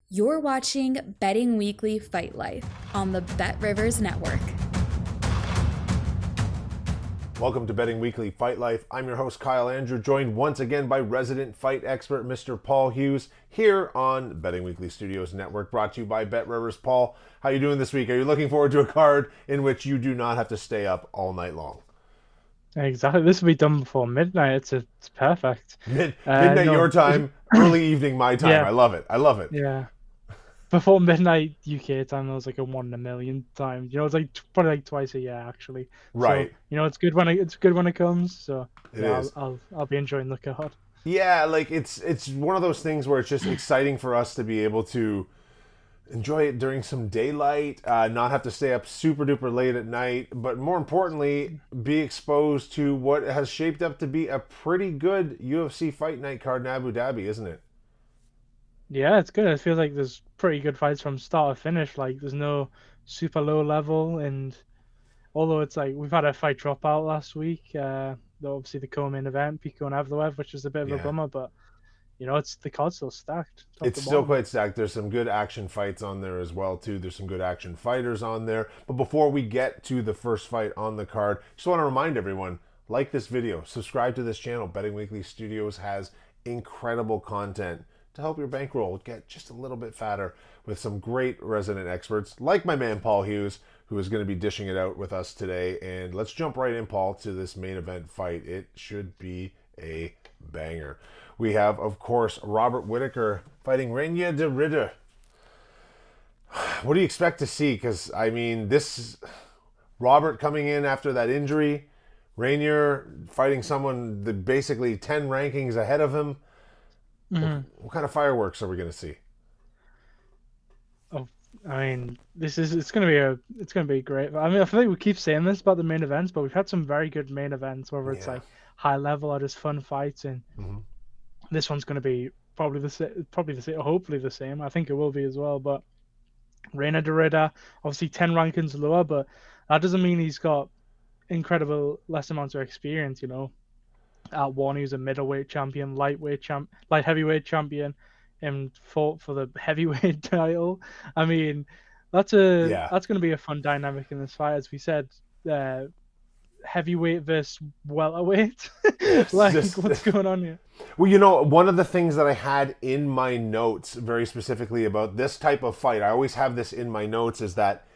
You're watching Betting Weekly Fight Life on the Bet Rivers Network. Welcome to Betting Weekly Fight Life. I'm your host, Kyle Andrew, joined once again by resident fight expert, Mr. Paul Hughes, here on Betting Weekly Studios Network, brought to you by Bet Rivers. Paul, how are you doing this week? Are you looking forward to a card in which you do not have to stay up all night long? Exactly. This will be done before midnight. It's perfect. Midnight No, your time, early evening my time. Yeah, I love it. I love it. yeah. Before midnight UK time, there was like a 1 in a million time. It's like probably like twice a year actually. Right. So it's good when it comes. So It yeah, is. I'll be enjoying the card. Yeah, like it's one of those things where it's just exciting for us to be able to enjoy it during some daylight, not have to stay up super duper late at night, but more importantly, be exposed to what has shaped up to be a pretty good UFC Fight Night card in Abu Dhabi, isn't it? Yeah, it's good. I feel like there's pretty good fights from start to finish. Like there's no super low level, and although it's like we've had a fight drop out last week, obviously the co-main event, Pico and Avloev, which is a bit of a Yeah. bummer, but it's the card's still stacked. Top It's to still bottom. quite stacked. There's some good action fights on there as well, too. There's some good action fighters on there. But before we get to the first fight on the card, just want to remind everyone, like this video, subscribe to this channel. Betting Weekly Studios has incredible content to help your bankroll get just a little bit fatter with some great resident experts, like my man Paul Hughes, who is going to be dishing it out with us today. And let's jump right in, Paul, to this main event fight. It should be a banger. We have, of course, Robert Whittaker fighting Reinier de Ridder. What do you expect to see? Because, I mean, this Robert coming in after that injury, Reinier fighting someone that basically 10 rankings ahead of him. What kind of fireworks are we going to see? Oh, I mean, it's gonna be great. I mean, I feel like we keep saying this about the main events, but we've had some very good main events, whether it's Yeah. like high level or just fun fights, and this one's gonna be probably the same, hopefully the same. I think it will be as well. But Reinier de Ridder, obviously 10 rankings lower, but that doesn't mean he's got incredible less amounts of experience. At one, he was a middleweight champion, light heavyweight champion, and fought for the heavyweight title. I mean, that's going to be a fun dynamic in this fight, as we said. Heavyweight versus welterweight. What's going on here? Well, one of the things that I had in my notes very specifically about this type of fight, I always have this in my notes, is that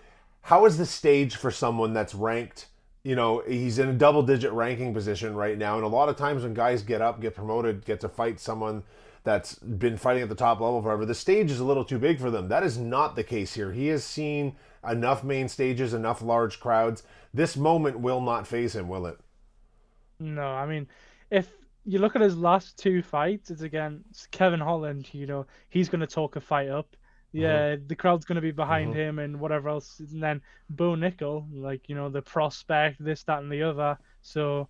how is the stage for someone that's ranked? He's in a double-digit ranking position right now, and a lot of times when guys get promoted, get to fight someone that's been fighting at the top level forever, the stage is a little too big for them. That is not the case here. He has seen enough main stages, enough large crowds. This moment will not faze him, will it? No, I mean, if you look at his last two fights, it's against Kevin Holland. He's going to talk a fight up. Yeah, the crowd's going to be behind him and whatever else. And then Bo Nickel, the prospect, this, that, and the other. So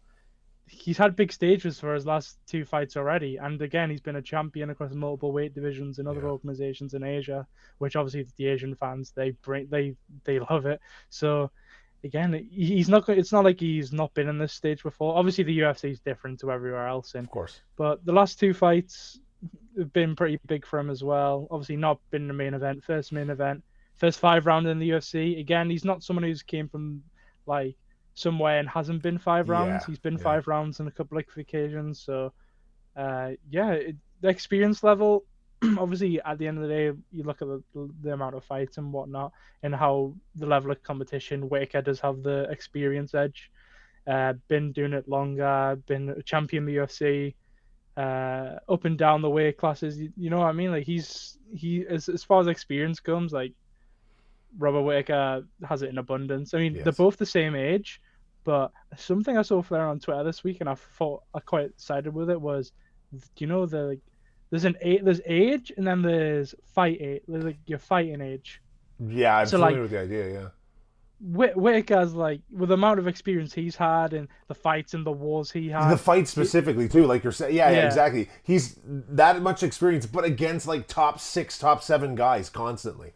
he's had big stages for his last two fights already. And again, he's been a champion across multiple weight divisions in other organizations in Asia, which obviously the Asian fans, they love it. So again, he's not. It's not like he's not been in this stage before. Obviously, the UFC is different to everywhere else, Of course. but the last two fights have been pretty big for him as well. Obviously, not been the main event, first main event, first 5 round in the UFC. Again, he's not someone who's came from like somewhere and hasn't been 5 rounds. He's been 5 rounds on a couple of occasions. So, the experience level. Obviously, at the end of the day, you look at the amount of fights and whatnot, and how the level of competition. Whittaker does have the experience edge. Been doing it longer. Been a champion in the UFC. Up and down the weight classes. You know what I mean? Like he as far as experience comes, like Robert Whittaker has it in abundance. I mean, they're both the same age, but something I saw flare on Twitter this week, and I thought I quite sided with it, was, there's age, and then there's fight age. There's like your fighting age. Yeah, I'm So, familiar with the idea, yeah. Whittaker's with the amount of experience he's had and the fights and the wars he had. The fight specifically, too, like you're saying. Yeah, exactly. He's that much experience, but against like top 6, top 7 guys constantly.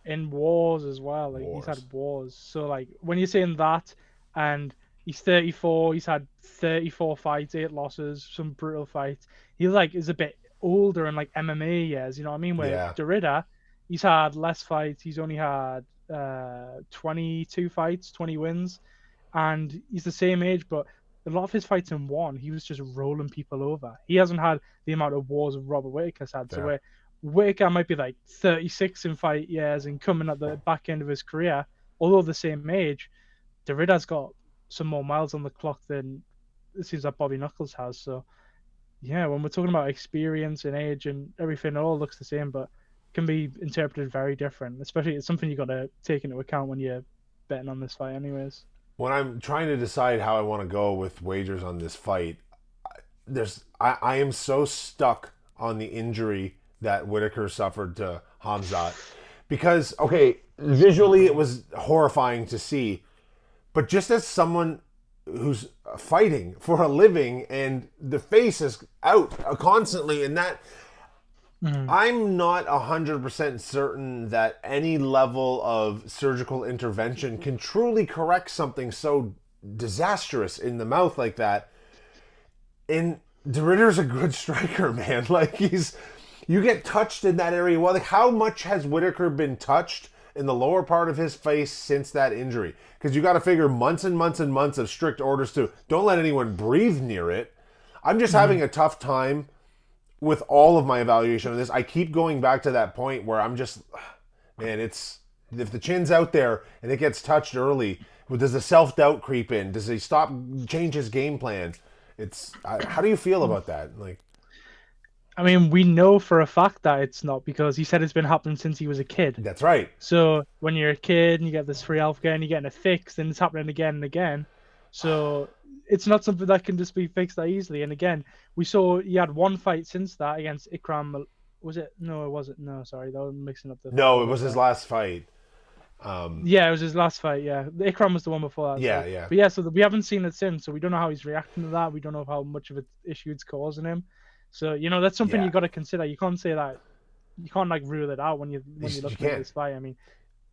In wars as well. He's had wars. So when you're saying that, and he's 34, he's had 34 fights, 8 losses, some brutal fights. He is a bit older in MMA years, you know what I mean? Where de Ridder, he's had less fights. He's only had 22 fights, 20 wins, and he's the same age. But a lot of his fights in one, he was just rolling people over. He hasn't had the amount of wars of Robert Whittaker's had. So where Whittaker might be like 36 in fight years and coming at the back end of his career, although the same age, de Ridder's got some more miles on the clock than it seems like Bobby Knuckles has. So yeah, when we're talking about experience and age and everything, it all looks the same, but can be interpreted very different. Especially, it's something you got to take into account when you're betting on this fight, anyways. When I'm trying to decide how I want to go with wagers on this fight, I am so stuck on the injury that Whittaker suffered to Khamzat, because okay, visually it was horrifying to see, but just as someone who's fighting for a living and the face is out constantly, and that I'm not 100% certain that any level of surgical intervention can truly correct something so disastrous in the mouth like that. And de Ridder's a good striker, man. Like, you get touched in that area. Well, like, how much has Whittaker been touched in the lower part of his face since that injury? Because you got to figure months and months and months of strict orders to don't let anyone breathe near it. I'm just having a tough time with all of my evaluation of this. I keep going back to that point where I'm just, man, it's, if the chin's out there and it gets touched early, does the self-doubt creep in? Does he change his game plan? How do you feel about that? Like, I mean, we know for a fact that it's not, because he said it's been happening since he was a kid. That's right. So when you're a kid and you get this free healthcare and you're getting it fixed, and it's happening again and again. So it's not something that can just be fixed that easily. And again, we saw he had one fight since that against Ikram. Was it? No, it wasn't. No, sorry, that was mixing up the. No, it was his last fight. Yeah, it was his last fight. Yeah, the Ikram was the one before that. Yeah, so. yeah. But yeah, so we haven't seen it since, so we don't know how he's reacting to that. We don't know how much of an issue it's causing him. So that's something you got to consider. You can't say that. You can't like rule it out when you look at this fight. I mean,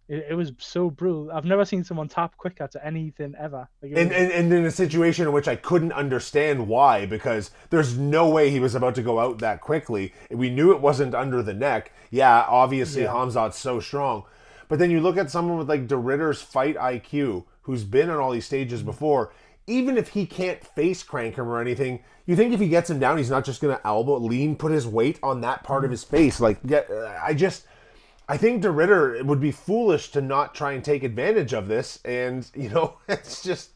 it was so brutal. I've never seen someone tap quicker to anything ever. Like, and in a situation in which I couldn't understand why, because there's no way he was about to go out that quickly. We knew it wasn't under the neck. Yeah, obviously Khamzat's so strong. But then you look at someone with like de Ridder's fight IQ, who's been on all these stages before. Even if he can't face crank him or anything, you think if he gets him down, he's not just going to put his weight on that part of his face. Like, I think de Ridder, it would be foolish to not try and take advantage of this. And, it's just,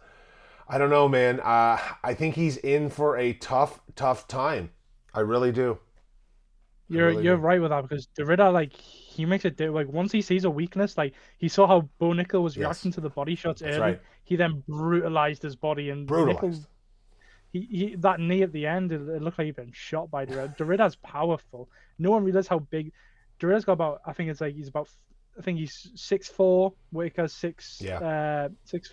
I don't know, man. I think he's in for a tough time. I really do. You're right with that, because de Ridder, like, he makes it like once he sees a weakness, like he saw how Bo Nickel was reacting to the body shots early. Right. He then brutalized his body, and Nickel, he that knee at the end, it looked like he'd been shot by de Ridder. De Ridder's powerful. No one realized how big de Ridder's got. About I think he's 6'4", Whittaker's 6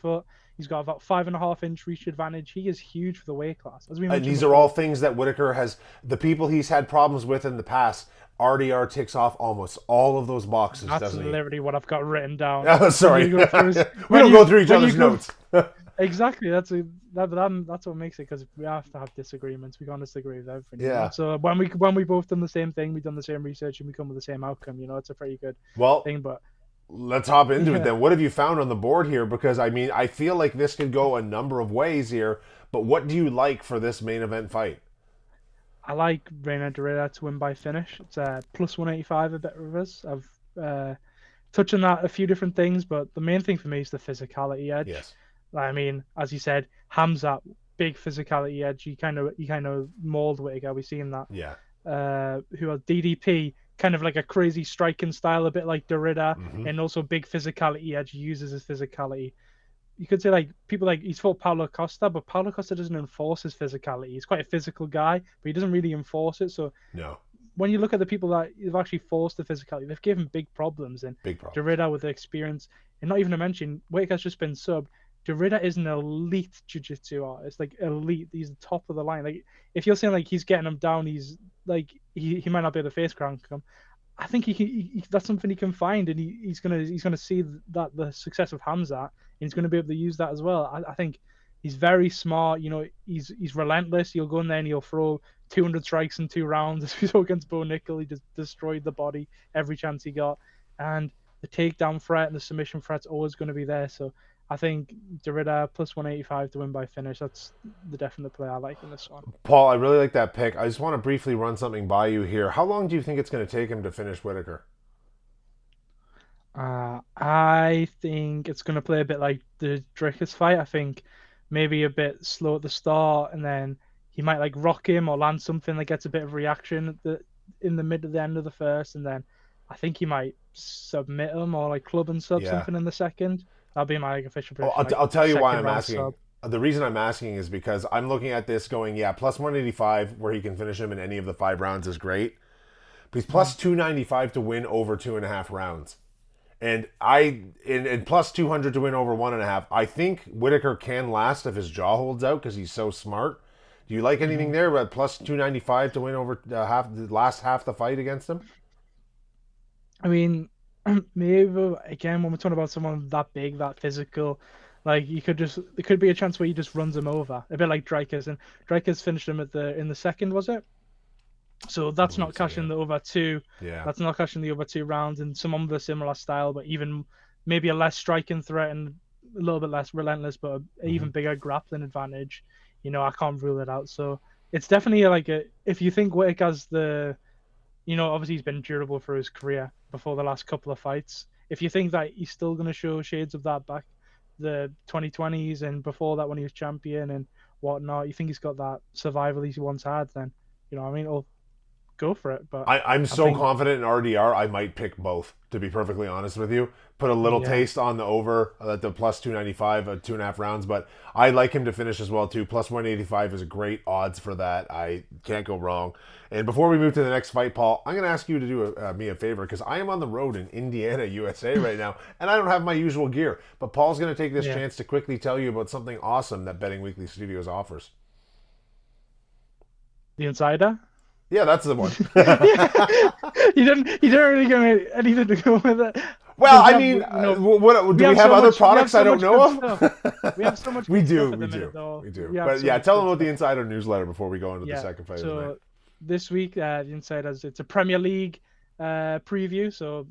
foot. He's got about 5.5-inch reach advantage. He is huge for the weight class. As we mentioned, and these are all things that Whittaker has. The people he's had problems with in the past, RDR ticks off almost all of those boxes. That's doesn't he? Literally what I've got written down. Oh, sorry, we don't go through each other's notes. Exactly. That's what makes it, because we have to have disagreements. We can't disagree with everything. Yeah. So when we both done the same thing, we've done the same research, and we come with the same outcome. It's a pretty good thing. But let's hop into it then. What have you found on the board here? Because I mean, I feel like this could go a number of ways here. But what do you like for this main event fight? I like Reinier de Ridder to win by finish. It's plus 185 a bit with us. I've touched on that a few different things, but the main thing for me is the physicality edge. Yes. I mean, as you said, Khamzat, big physicality edge. He kind of mauled Whittaker. We've seen that. Yeah. Who has DDP, kind of like a crazy striking style, a bit like de Ridder, and also big physicality edge. He uses his physicality. You could say, like, people like, he's fought Paulo Costa, but Paulo Costa doesn't enforce his physicality. He's quite a physical guy, but he doesn't really enforce it. So when you look at the people that have actually forced the physicality, they've given big problems. And de Ridder with the experience, and not even to mention, Whittaker's just been subbed. De Ridder is an elite jiu-jitsu artist, like elite. He's the top of the line. Like, if you're saying like he's getting him down, he's like he might not be able to face crank him. I think he that's something he can find, and he's gonna see that the success of Khamzat, and he's gonna be able to use that as well. I think he's very smart. He's relentless. He'll go in there and he'll throw 200 strikes in 2 rounds. As we saw against Bo Nickel, he just destroyed the body every chance he got. and the takedown threat and the submission threat's always going to be there. So I think de Ridder plus 185 to win by finish. That's the definite play I like in this one. Paul, I really like that pick. I just want to briefly run something by you here. How long do you think it's going to take him to finish Whittaker? I think it's going to play a bit like the Dricus fight. I think maybe a bit slow at the start, and then he might like rock him or land something that gets a bit of reaction in the mid to the end of the first, and then I think he might submit him or like club and sub something in the second. That'll be my official prediction. I'll tell you why I'm asking. The reason I'm asking is because I'm looking at this going, plus 185 where he can finish him in any of the 5 rounds is great. But he's plus 295 to win over 2.5 rounds. And plus 200 to win over 1.5. I think Whittaker can last if his jaw holds out because he's so smart. Do you like anything there about plus 295 to win over the last half the fight against him? I mean, maybe again when we're talking about someone that big, that physical, like there could be a chance where he just runs him over, a bit like Dricus, and Dricus finished him in the second, was it? So that's not cashing the over 2. Yeah. That's not cashing the over 2 rounds, and someone with a similar style, but even maybe a less striking threat and a little bit less relentless, but an even bigger grappling advantage. I can't rule it out. So it's definitely if you think Whittaker's obviously he's been durable for his career before the last couple of fights. If you think that he's still going to show shades of that back the 2020s and before that when he was champion and whatnot, you think he's got that survival he once had, then, I'll go for it. But I'm so confident in RDR, I might pick both, to be perfectly honest with you. Put a little taste on the over at the plus 295 at 2.5 rounds, but I like him to finish as well too. Plus 185 is a great odds for that. I can't go wrong. And before we move to the next fight, Paul, I'm going to ask you to do me a favor because I am on the road in Indiana, USA right now, and I don't have my usual gear. But Paul's going to take this chance to quickly tell you about something awesome that Betting Weekly Studios offers. The Insider? Yeah, that's the one. You didn't really give me anything to go with it. Well, I mean, do we have other products I don't know of? We have so much. We do. But yeah, tell them about the Insider newsletter before we go into the second fight. So this week, the Insider's it's a Premier League preview. So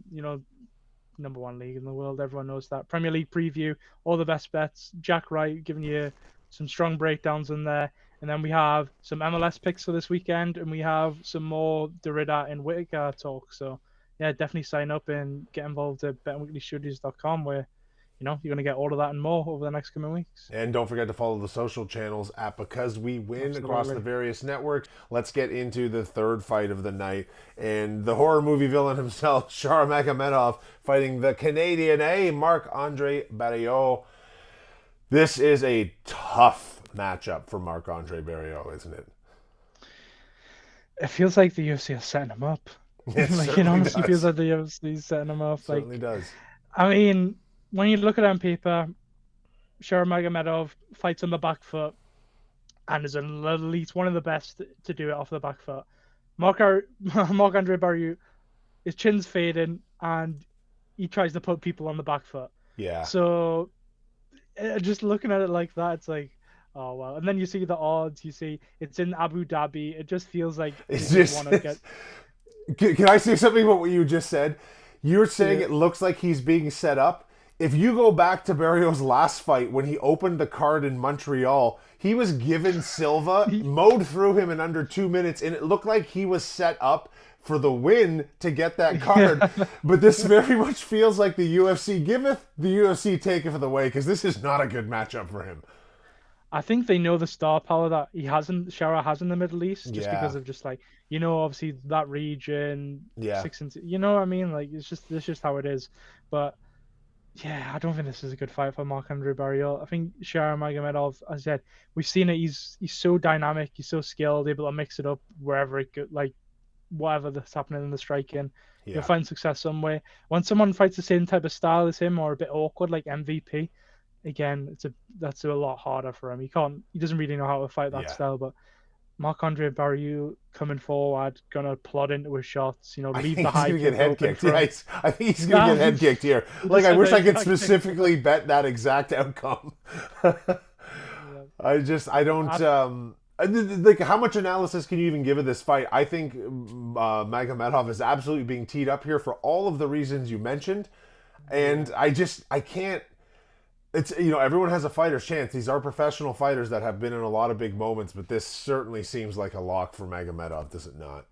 number 1 league in the world, everyone knows that. Premier League preview, all the best bets. Jack Wright giving you some strong breakdowns in there. And then we have some MLS picks for this weekend, and we have some more de Ridder and Whittaker talk. So, yeah, definitely sign up and get involved at bettingweeklystudios.com where, you're going to get all of that and more over the next coming weeks. And don't forget to follow the social channels at Because We Win across the various networks. Let's get into the third fight of the night. And the horror movie villain himself, Shar Magomedov, fighting the Canadian Marc-Andre Barriault. This is a tough matchup for Marc-Andre Barriault, isn't it? It feels like the UFC are setting him up. It honestly feels like the UFC is setting him up. It certainly does. I mean, when you look at it on paper, Shar Magomedov fights on the back foot and is at least one of the best to do it off the back foot. Marc-Andre Barriault, his chin's fading and he tries to put people on the back foot. Yeah. So just looking at it like that, it's like, oh well. And then you see the odds. You see it's in Abu Dhabi. It just feels like it's just want to get. Can I say something about what you just said? You're saying it looks like he's being set up. If you go back to Barriault's last fight when he opened the card in Montreal, he was given Silva, mowed through him in under 2 minutes, and it looked like he was set up for the win to get that card. But this very much feels like the UFC giveth, the UFC taketh away, because this is not a good matchup for him. I think they know the star power that Shara has in the Middle East, just because of just like, obviously that region, 6 and 2, what I mean? Like, it's just how it is. But yeah, I don't think this is a good fight for Marc-Andre Barriault. I think Shara Magomedov, as I said, we've seen it. He's so dynamic, he's so skilled, able to mix it up wherever it goes, like whatever that's happening in the striking. He'll find success somewhere. When someone fights the same type of style as him or a bit awkward like MVP, again, that's a lot harder for him. He doesn't really know how to fight that style. But Marc-Andre Barriault coming forward, gonna plod into his shots, leave the high. He's gonna get head kicked. I think he's gonna get head kicked here. Like, I wish I could specifically bet that exact outcome. I don't. Like, how much analysis can you even give of this fight? I think Magomedov is absolutely being teed up here for all of the reasons you mentioned, and I can't. It's, everyone has a fighter's chance. These are professional fighters that have been in a lot of big moments, but this certainly seems like a lock for Magomedov, does it not?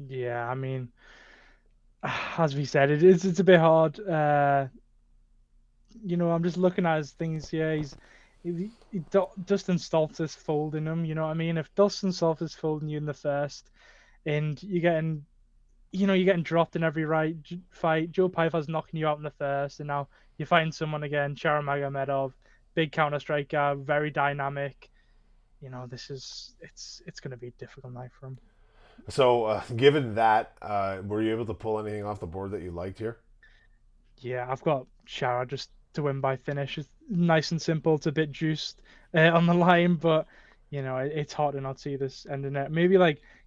Yeah, I mean, as we said, it's a bit hard. I'm just looking at his things here. Dustin Stoltz is folding him. You know what I mean? If Dustin Stoltz is folding you in the first, and you're getting dropped in every fight. Joe Pyfer's knocking you out in the first, and now you're fighting someone again, Sharon Magomedov, big counter striker, very dynamic. It's going to be a difficult night for him. So, given that, were you able to pull anything off the board that you liked here? Yeah, I've got Shara just to win by finish. It's nice and simple. It's a bit juiced on the line, but it's hard to not see this ending it. Maybe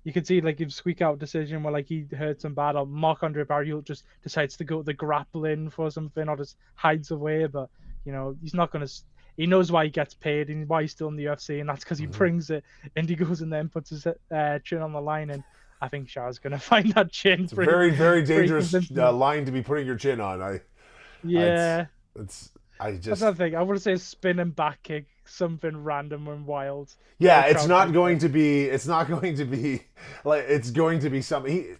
you could see if squeak out decision where he hurts him bad, or Marc-Andre Barriault just decides to go the grappling for something, or just hides away. But he's not gonna. He knows why he gets paid and why he's still in the UFC, and that's because he brings it and he goes in there and puts his chin on the line. And I think Shara's gonna find that chin. It's a very, very dangerous line to be putting your chin on. That's the thing. I want to say a spinning back kick, something random and wild. Yeah, it's going to be something.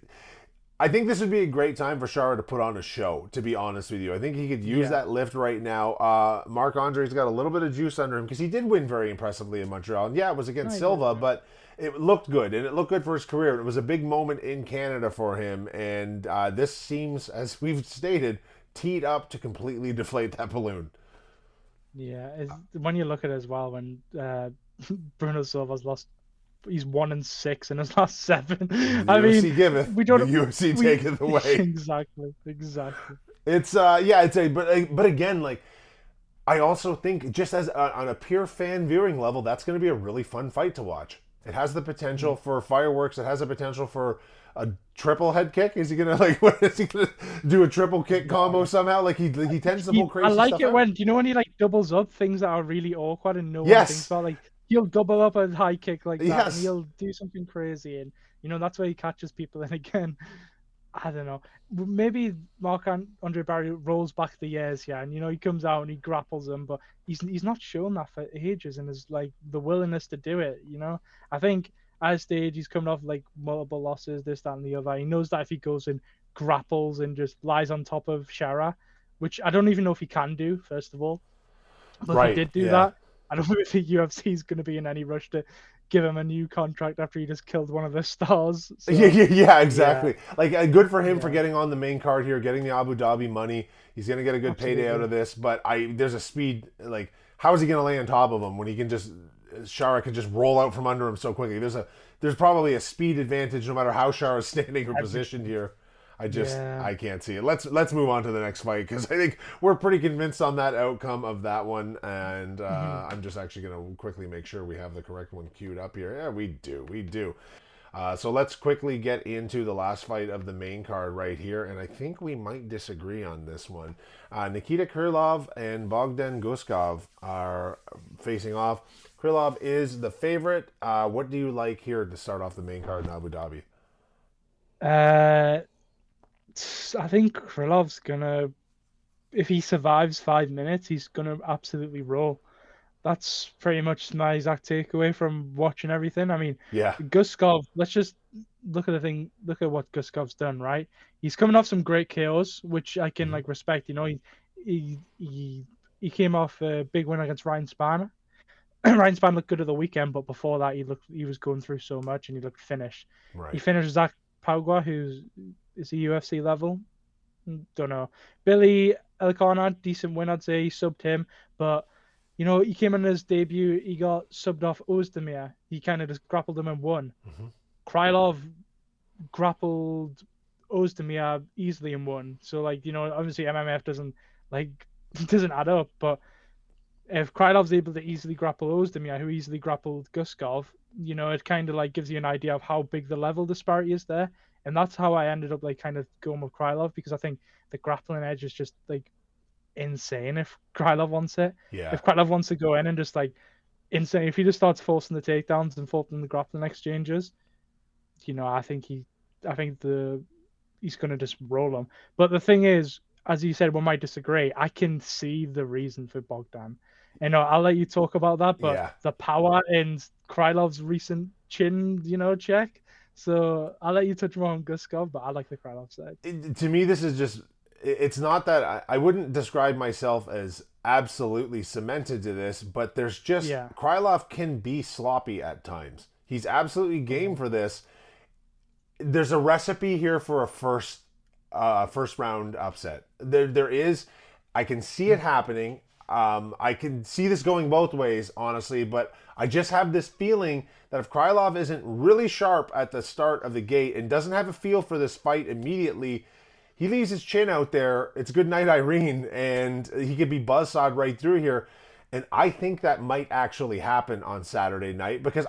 I think this would be a great time for Shara to put on a show, to be honest with you. I think he could use that lift right now. Marc-Andre's got a little bit of juice under him because he did win very impressively in Montreal. And it was against Silva, but it looked good, and it looked good for his career. It was a big moment in Canada for him, and this seems, as we've stated, teed up to completely deflate that balloon. Yeah, when you look at it as well, when Bruno Silva's lost, he's 1-6 in his last 7. I mean, giveth, we don't. The UFC taketh away. Exactly. But again, I also think, just as on a pure fan viewing level, that's going to be a really fun fight to watch. It has the potential for fireworks. It has the potential for a triple head kick. Is he gonna is he gonna do a triple kick combo somehow? He tends to pull crazy stuff. I like it when when he doubles up things that are really awkward and no one thinks about. He'll double up a high kick that, and he'll do something crazy, and that's where he catches people. And again, I don't know. Maybe Marc-Andre Barriault rolls back the years here, and he comes out and he grapples him, but he's not shown that for ages, and there's the willingness to do it. I think at a stage he's coming off multiple losses, this, that, and the other. He knows that if he goes and grapples and just lies on top of Shara, which I don't even know if he can do, first of all, but if he did do that, I don't think UFC is going to be in any rush to give him a new contract after he just killed one of the stars. So, yeah, exactly. Good for him for getting on the main card here, getting the Abu Dhabi money. He's going to get a good payday out of this, but there's a speed, how is he going to lay on top of him when Shara can just roll out from under him so quickly? There's probably a speed advantage no matter how Shara's standing or positioned here. I can't see it. Let's move on to the next fight, because I think we're pretty convinced on that outcome of that one, and I'm just actually going to quickly make sure we have the correct one queued up here. Yeah, we do. So let's quickly get into the last fight of the main card right here, and I think we might disagree on this one. Nikita Krylov and Bogdan Guskov are facing off. Krylov is the favorite. What do you like here to start off the main card in Abu Dhabi? I think Krylov's gonna, if he survives 5 minutes, he's gonna absolutely roll. That's pretty much my exact takeaway from watching everything. I mean, Guskov, let's just look at what Guskov's done, right? He's coming off some great KOs, which I can respect. He came off a big win against Ryan Spann. Ryan Spann looked good at the weekend, but before that he was going through so much and he looked finished. Right. He finished Zach Pagua, is he UFC level? Don't know. Billy Elcona, decent win, I'd say. He subbed him, but he came in his debut. He got subbed off Ozdemir. He kind of just grappled him and won. Krylov grappled Ozdemir easily and won. So obviously MMF doesn't add up, but if Krylov's able to easily grapple Ozdemir, who easily grappled Guskov, it kind of gives you an idea of how big the level disparity is there. And that's how I ended up kind of going with Krylov, because I think the grappling edge is just insane if Krylov wants it. Yeah. If Krylov wants to go in and just insane. If he just starts forcing the takedowns and forcing the grappling exchanges, I think he's going to just roll him. But the thing is, as you said, we might disagree. I can see the reason for Bogdan. I'll let you talk about that, but the power in Krylov's recent chin, check. So I'll let you touch more on Guskov, but I like the Krylov side. To me, this is just, it's not that I wouldn't describe myself as absolutely cemented to this, but there's just, Krylov can be sloppy at times. He's absolutely game for this. There's a recipe here for a first round upset. There is. I can see it happening. I can see this going both ways, honestly, but I just have this feeling that if Krylov isn't really sharp at the start of the gate and doesn't have a feel for this fight immediately, he leaves his chin out there. It's good night, Irene, and he could be buzzsawed right through here. And I think that might actually happen on Saturday night, because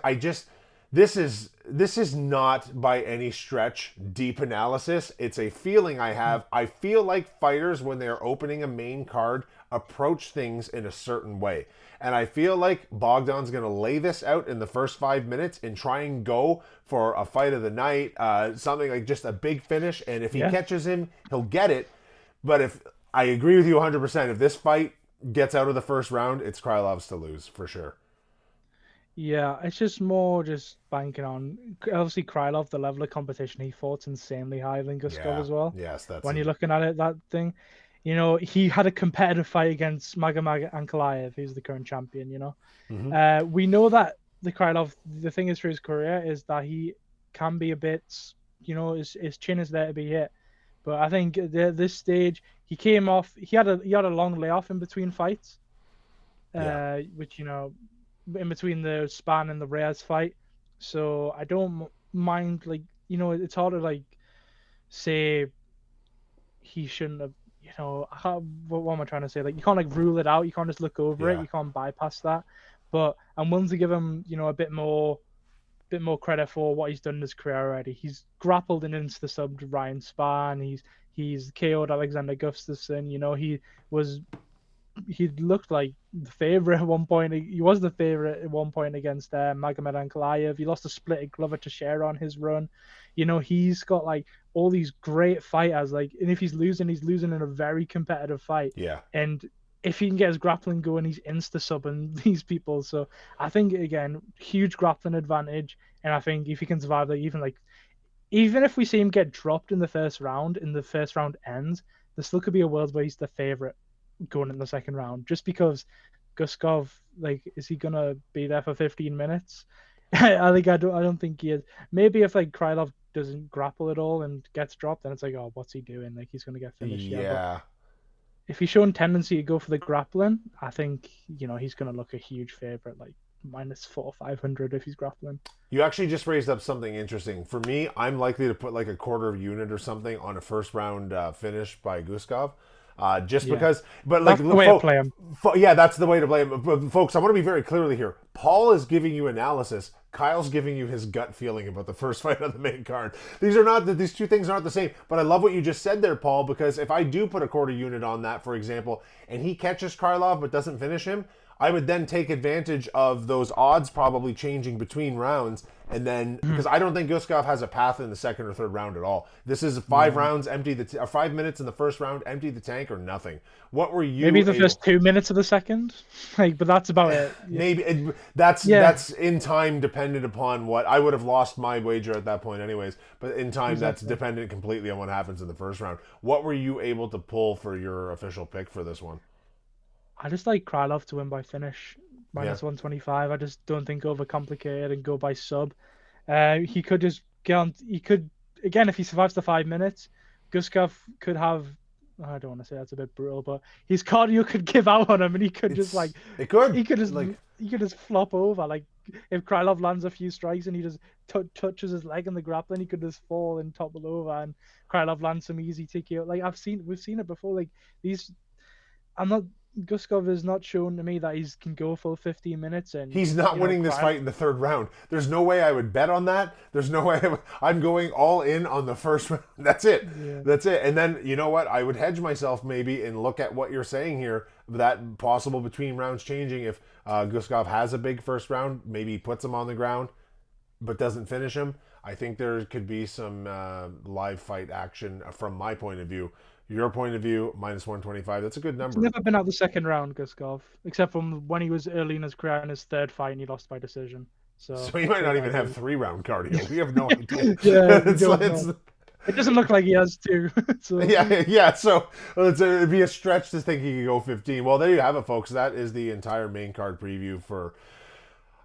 this is not by any stretch deep analysis. It's a feeling I have. I feel like fighters, when they're opening a main card, approach things in a certain way. And I feel like Bogdan's going to lay this out in the first 5 minutes and try and go for a fight of the night, something like just a big finish. And if he catches him, he'll get it. But if I agree with you 100%, if this fight gets out of the first round, it's Krylov's to lose for sure. Yeah, it's just more just banking on, obviously, Krylov, the level of competition he fought's insanely higher than Guskov as well. Yes, that's when you're looking at it, that thing. He had a competitive fight against Magomedov Ankalaev, who's the current champion, We know that the Krylov, the thing is for his career is that he can be a bit, his chin is there to be hit. But I think at this stage, he came off, he had a long layoff in between fights, which, in between the Span and the Reyes fight. So I don't mind, it's hard to, say he shouldn't have, what am I trying to say? You can't, rule it out. You can't just look over it. You can't bypass that. But I'm willing to give him, a bit more credit for what he's done in his career already. He's grappled and insta-subbed Ryan Span. He's KO'd Alexander Gustafsson. He looked like the favorite at one point. He was the favorite at one point against Magomedov Ankalaev. He lost a split at Glover Teixeira on his run. He's got all these great fighters. And if he's losing in a very competitive fight. Yeah. And if he can get his grappling going, he's insta-subbing these people. So I think, again, huge grappling advantage. And I think if he can survive even if we see him get dropped in the first round, ends, there still could be a world where he's the favorite going in the second round, just because Guskov, is he gonna be there for 15 minutes? I don't think he is. Maybe if Krylov doesn't grapple at all and gets dropped, then it's oh, what's he doing? He's gonna get finished. Yeah. If he's showing tendency to go for the grappling, I think he's gonna look a huge favorite, -400 or 500 if he's grappling. You actually just raised up something interesting. For me, I'm likely to put a quarter of unit or something on a first round finish by Guskov. Because, but that's the way to play him. That's the way to play him. But folks, I want to be very clearly here. Paul is giving you analysis. Kyle's giving you his gut feeling about the first fight on the main card. These two things aren't the same. But I love what you just said there, Paul, because if I do put a quarter unit on that, for example, and he catches Krylov but doesn't finish him, I would then take advantage of those odds probably changing between rounds, and then because I don't think Guskov has a path in the second or third round at all. This is 5 rounds, 5 minutes in the first round, empty the tank or nothing. What were you? Maybe the first 2 minutes of the second, but that's about it. Maybe that's in time dependent upon what I would have lost my wager at that point, anyways. But in time, that's dependent completely on what happens in the first round. What were you able to pull for your official pick for this one? I just like Krylov to win by finish, -125. I just don't think overcomplicate and go by sub. He could just get on. He could, again, if he survives the 5 minutes, Guskov could have. I don't want to say that's a bit brutal, but his cardio could give out on him, and he could just he could just flop over. If Krylov lands a few strikes and he just touches his leg in the grappling, he could just fall and topple over, and Krylov lands some easy TKO. We've seen it before. I'm not Guskov has not shown to me that he can go full 15 minutes. And he's not winning this fight in the third round. There's no way I would bet on that. There's no way I'm going all in on the first round. That's it. Yeah. That's it. And then, you know what? I would hedge myself maybe and look at what you're saying here, that possible between rounds changing. If Guskov has a big first round, maybe he puts him on the ground but doesn't finish him. I think there could be some live fight action from my point of view. Your point of view, minus 125. That's a good number. He's never been out the second round, Guskov, except from when he was early in his career in his third fight and he lost by decision. So he might not even have 3-round cardio. We have no idea. Yeah, it doesn't look like he has two. So. Yeah. So it'd be a stretch to think he could go 15. Well, there you have it, folks. That is the entire main card preview for,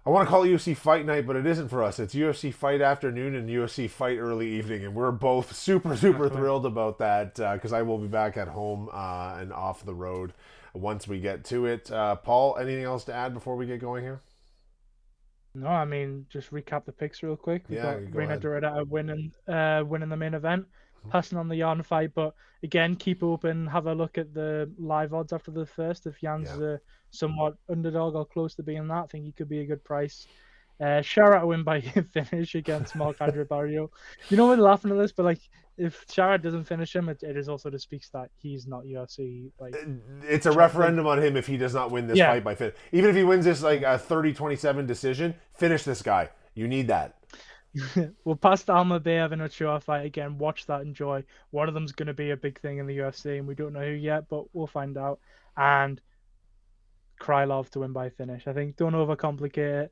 I want to call it UFC Fight Night, but it isn't for us. It's UFC Fight Afternoon and UFC Fight Early Evening, and we're both super thrilled about that because I will be back at home and off the road once we get to it. Paul, anything else to add before we get going here? No, I mean, just recap the picks real quick. We've got Reinier de Ridder winning the main event, passing on the Jan fight, but again, keep open, have a look at the live odds after the first. If Jan's somewhat underdog or close to being that, I think he could be a good price. Sharad win by finish against Andrew Barriault. You know, we're laughing at this, but like, if Sharad doesn't finish him, it is also just speaks that he's not UFC. Like, it's a referendum on him if he does not win this fight by finish. Even if he wins this like a 30-27 decision, finish this guy. You need that. We'll pass the Almabayev and Ochoa fight again. Watch that, enjoy. One of them's going to be a big thing in the UFC, and we don't know who yet, but we'll find out. And Krylov to win by finish. I think don't overcomplicate it.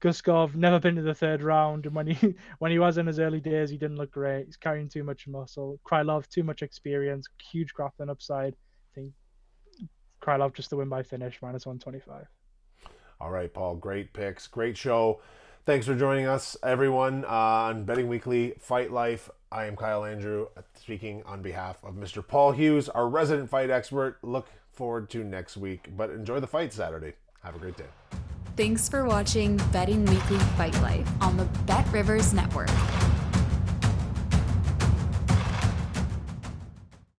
Guskov never been to the third round, and when he was in his early days, he didn't look great. He's carrying too much muscle. Krylov too much experience, huge grappling upside. I think Krylov just to win by finish, minus 125. All right, Paul. Great picks, great show. Thanks for joining us, everyone, on Betting Weekly Fight Life. I am Kyle Andrew, speaking on behalf of Mr. Paul Hughes, our resident fight expert. Look forward to next week, but enjoy the fight Saturday. Have a great day. Thanks for watching Betting Weekly Fight Life on the Bet Rivers Network.